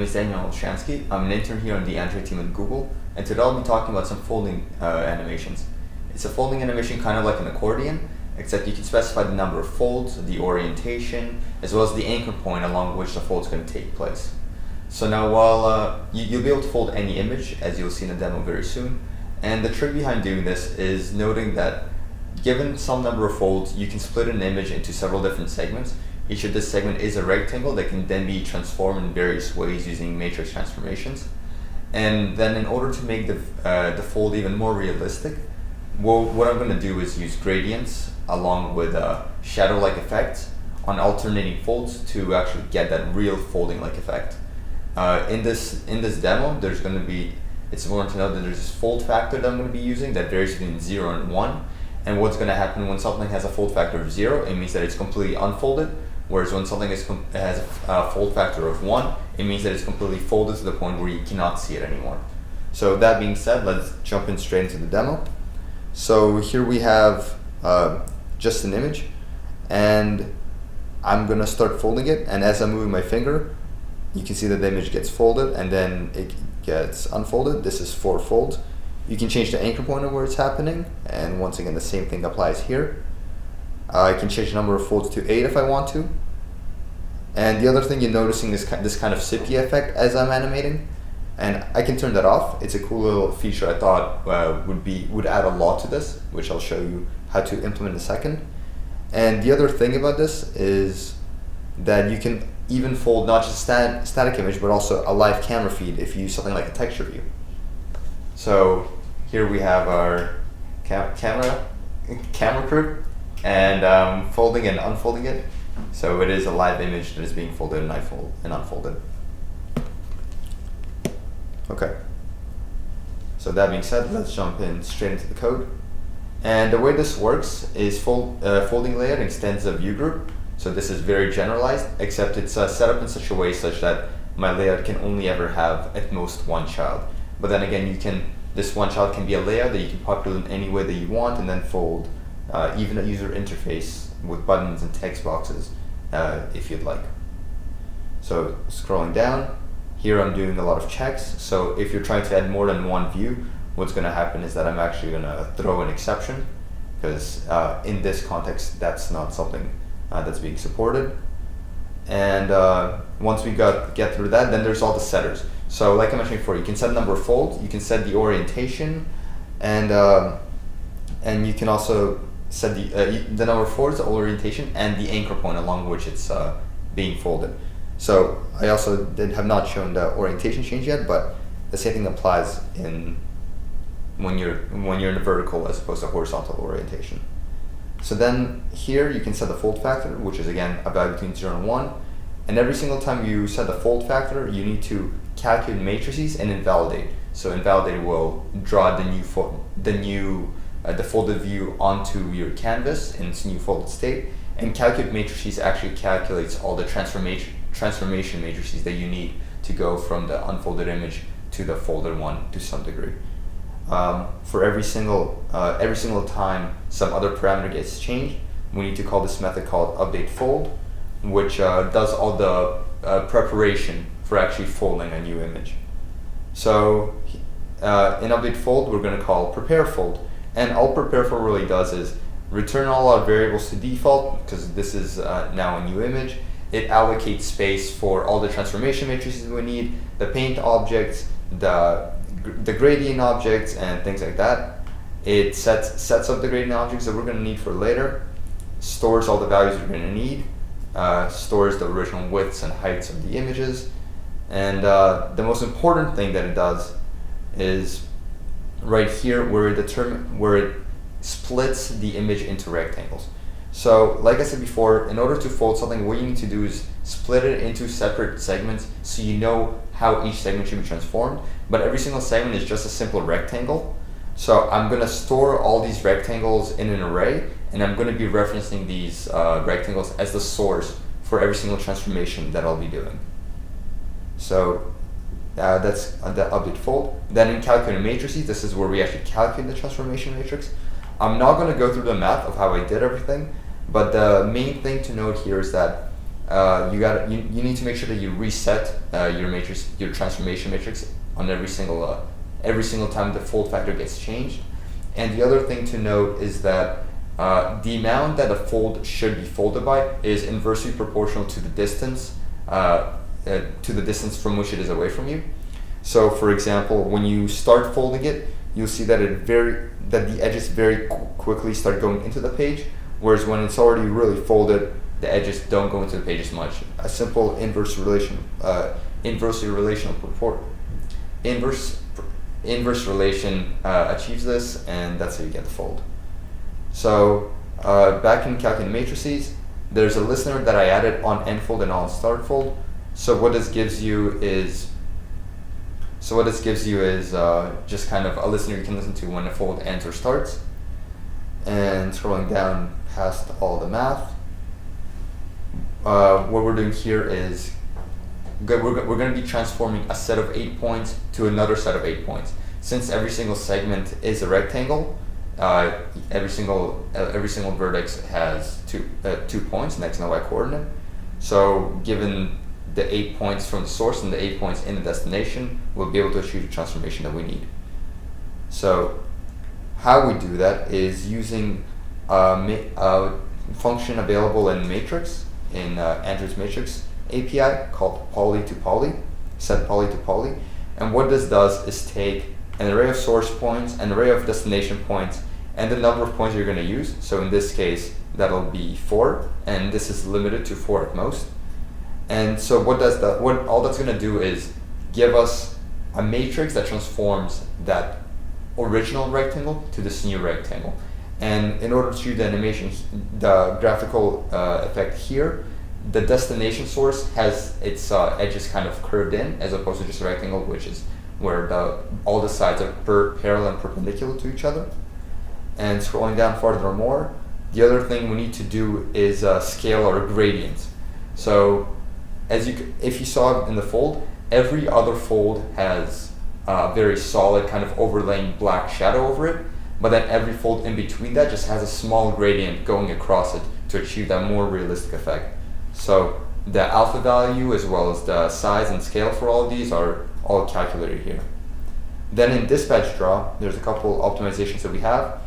is Daniel Olshansky. I'm an intern here on the Android team at Google, and today I'll be talking about some folding animations. It's a folding animation kind of like an accordion, except you can specify the number of folds, the orientation, as well as the anchor point along which the fold is going to take place. So now while you'll be able to fold any image, as you'll see in the demo very soon, and the trick behind doing this is noting that given some number of folds, you can split an image into several different segments. Each of this segment is a rectangle that can then be transformed in various ways using matrix transformations. And then in order to make the fold even more realistic, what I'm going to do is use gradients along with shadow-like effects on alternating folds to actually get that real folding-like effect. In this demo, it's important to know that there's this fold factor that I'm going to be using that varies between 0 and 1. And what's going to happen when something has a fold factor of 0, it means that it's completely unfolded. Whereas when something has a fold factor of 1, it means that it's completely folded to the point where you cannot see it anymore. So that being said, let's jump in straight into the demo. So here we have just an image, and I'm going to start folding it. And as I'm moving my finger, you can see that the image gets folded and then it gets unfolded. This is 4 folds. You can change the anchor point of where it's happening, and once again the same thing applies here. I can change the number of folds to 8 if I want to. And the other thing you're noticing is this kind of sepia effect as I'm animating, and I can turn that off. It's a cool little feature I thought would add a lot to this, which I'll show you how to implement in a second. And the other thing about this is that you can even fold not just a static image, but also a live camera feed if you use something like a texture view. So here we have our camera crew, and folding and unfolding it. So it is a live image that is being folded and unfolded. Okay. So that being said, let's jump in straight into the code. And the way this works is folding layout extends a view group. So this is very generalized, except it's set up in such a way such that my layout can only ever have at most one child. But then again, this one child can be a layout that you can populate in any way that you want, and then fold even a user interface with buttons and text boxes if you'd like. So scrolling down, here I'm doing a lot of checks. So if you're trying to add more than one view, what's going to happen is that I'm actually going to throw an exception, because in this context, that's not something that's being supported. And once we get through that, then there's all the setters. So like I mentioned before, you can set the number of folds, you can set the orientation, and you can also set the number of folds, the orientation, and the anchor point along which it's being folded. So I also have not shown the orientation change yet, but the same thing applies when you're in a vertical as opposed to horizontal orientation. So then here you can set the fold factor, which is again a value between 0 and 1. And every single time you set the fold factor, you need to calculate matrices and invalidate. So invalidate will draw the folded view onto your canvas in its new folded state, and calculate matrices actually calculates all the transformation matrices that you need to go from the unfolded image to the folded one to some degree. For every single time some other parameter gets changed, we need to call this method called updateFold, which does all the preparation for actually folding a new image. So in updateFold, we're going to call prepareFold, and all prepareFold really does is return all our variables to default, because this is now a new image. It allocates space for all the transformation matrices we need, the paint objects, the gradient objects, and things like that. It sets up the gradient objects that we're going to need for later, stores all the values we're going to need, stores the original widths and heights of the images, and the most important thing that it does is right here where it splits the image into rectangles. So like I said before, in order to fold something, what you need to do is split it into separate segments so you know how each segment should be transformed. But every single segment is just a simple rectangle. So I'm going to store all these rectangles in an array, and I'm going to be referencing these rectangles as the source for every single transformation that I'll be doing. So that's the update fold. Then in calculating matrices, this is where we actually calculate the transformation matrix. I'm not going to go through the math of how I did everything, but the main thing to note here is that you need to make sure that you reset your transformation matrix on every single time the fold factor gets changed. And the other thing to note is that the amount that a fold should be folded by is inversely proportional to the distance from which it is away from you. So, for example, when you start folding it, you'll see that the edges very quickly start going into the page, whereas when it's already really folded, the edges don't go into the page as much. A simple inverse relation achieves this, and that's how you get the fold. So back in calculating matrices, there's a listener that I added on end fold and on start fold. So what this gives you is just kind of a listener you can listen to when a fold ends or starts. And scrolling down past all the math, what we're doing here is we're going to be transforming a set of 8 points to another set of 8 points. Since every single segment is a rectangle, every single vertex has 2 points, and x and y coordinate. So given the 8 points from the source and the 8 points in the destination, we'll be able to achieve the transformation that we need. So how we do that is using a function available in matrix, in Android's matrix API called poly to poly, set poly to poly. And what this does is take an array of source points, an array of destination points, and the number of points you're going to use. So in this case, that'll be 4, and this is limited to 4 at most. And so what all that's going to do is give us a matrix that transforms that original rectangle to this new rectangle. And in order to achieve the animation, the graphical effect here, the destination source has its edges kind of curved in, as opposed to just a rectangle, which is where all the sides are parallel and perpendicular to each other. And scrolling down farther more, the other thing we need to do is scale our gradient. So if you saw in the fold, every other fold has a very solid kind of overlaying black shadow over it, but then every fold in between that just has a small gradient going across it to achieve that more realistic effect. So the alpha value as well as the size and scale for all of these are all calculated here. Then in dispatch draw, there's a couple optimizations that we have.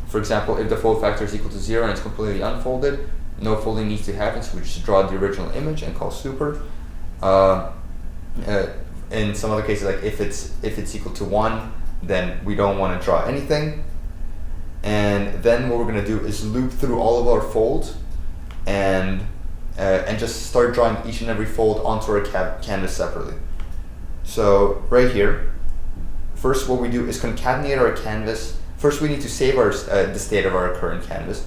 For example, if the fold factor is equal to 0 and it's completely unfolded, no folding needs to happen, so we just draw the original image and call super. In some other cases, like if it's equal to 1, then we don't want to draw anything. And then what we're going to do is loop through all of our folds and just start drawing each and every fold onto our canvas separately. So right here, first what we do is concatenate our canvas. First we need to save the state of our current canvas.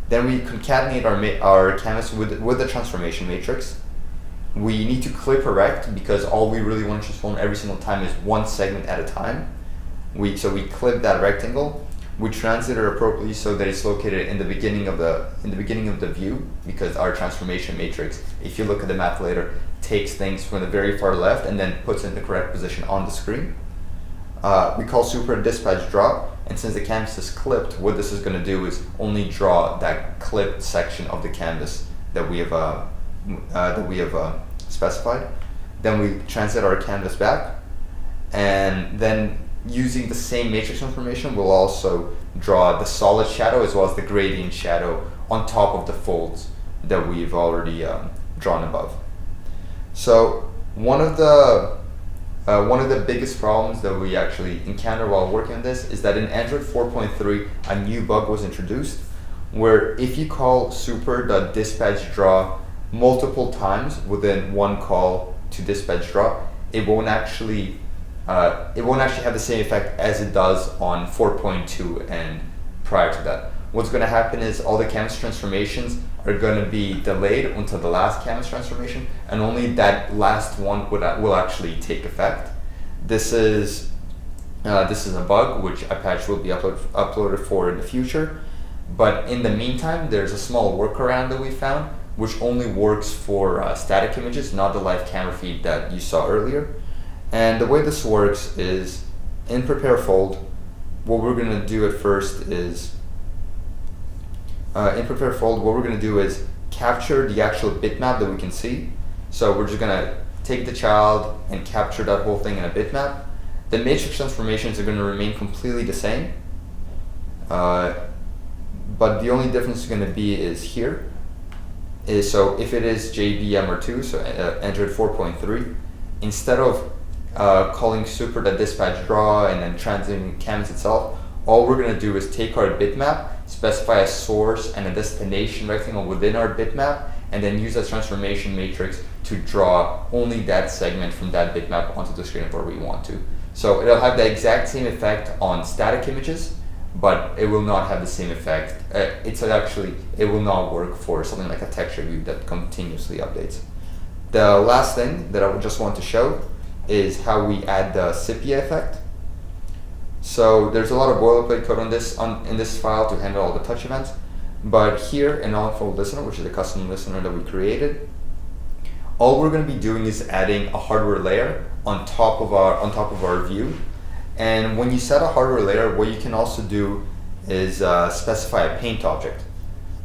Then we concatenate our canvas with the transformation matrix. We need to clip erect because all we really want to transform every single time is one segment at a time. So we clip that rectangle. We transit it appropriately so that it's located in the beginning of the view, because our transformation matrix, if you look at the map later, takes things from the very far left and then puts it in the correct position on the screen. We call super dispatch draw, and since the canvas is clipped, what this is going to do is only draw that clipped section of the canvas that we have specified. Then we transit our canvas back, and then using the same matrix information, we'll also draw the solid shadow as well as the gradient shadow on top of the folds that we've already drawn above. So one of the biggest problems that we actually encountered while working on this is that in Android 4.3, a new bug was introduced where if you call super.dispatch draw multiple times within one call to dispatch draw, it won't actually have the same effect as it does on 4.2 and prior to that. What's going to happen is all the canvas transformations are going to be delayed until the last canvas transformation, and only that last one will actually take effect. This is a bug which a patch will be uploaded for in the future, but in the meantime there's a small workaround that we found which only works for static images, not the live camera feed that you saw earlier. And the way this works is in prepare fold, what we're going to do at first is capture the actual bitmap that we can see. So we're just gonna take the child and capture that whole thing in a bitmap. The matrix transformations are gonna remain completely the same. But the only difference is gonna be is here. So if it is JBMR2, so Android 4.3, instead of calling super.dispatch draw and then translating canvas itself, all we're gonna do is take our bitmap, specify a source and a destination rectangle within our bitmap, and then use that transformation matrix to draw only that segment from that bitmap onto the screen where we want to. So it'll have the exact same effect on static images, but it will not have the same effect. It will not work for something like a texture view that continuously updates. The last thing that I would just want to show is how we add the sepia effect. So there's a lot of boilerplate code in this file to handle all the touch events, but here in on-fold listener, which is a custom listener that we created, all we're going to be doing is adding a hardware layer on top of our view. And when you set a hardware layer, what you can also do is specify a paint object.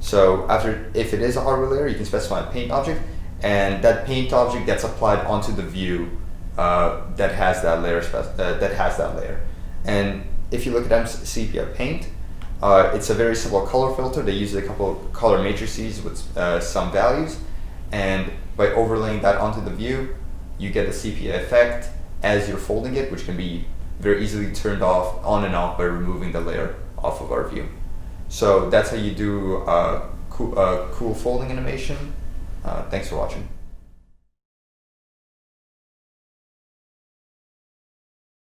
So if it is a hardware layer, you can specify a paint object, and that paint object gets applied onto the view that has that layer. And if you look at Sepia Paint, it's a very simple color filter. They use a couple of color matrices with some values, and by overlaying that onto the view, you get the sepia effect as you're folding it, which can be very easily turned on and off by removing the layer off of our view. So that's how you do cool folding animation. Thanks for watching.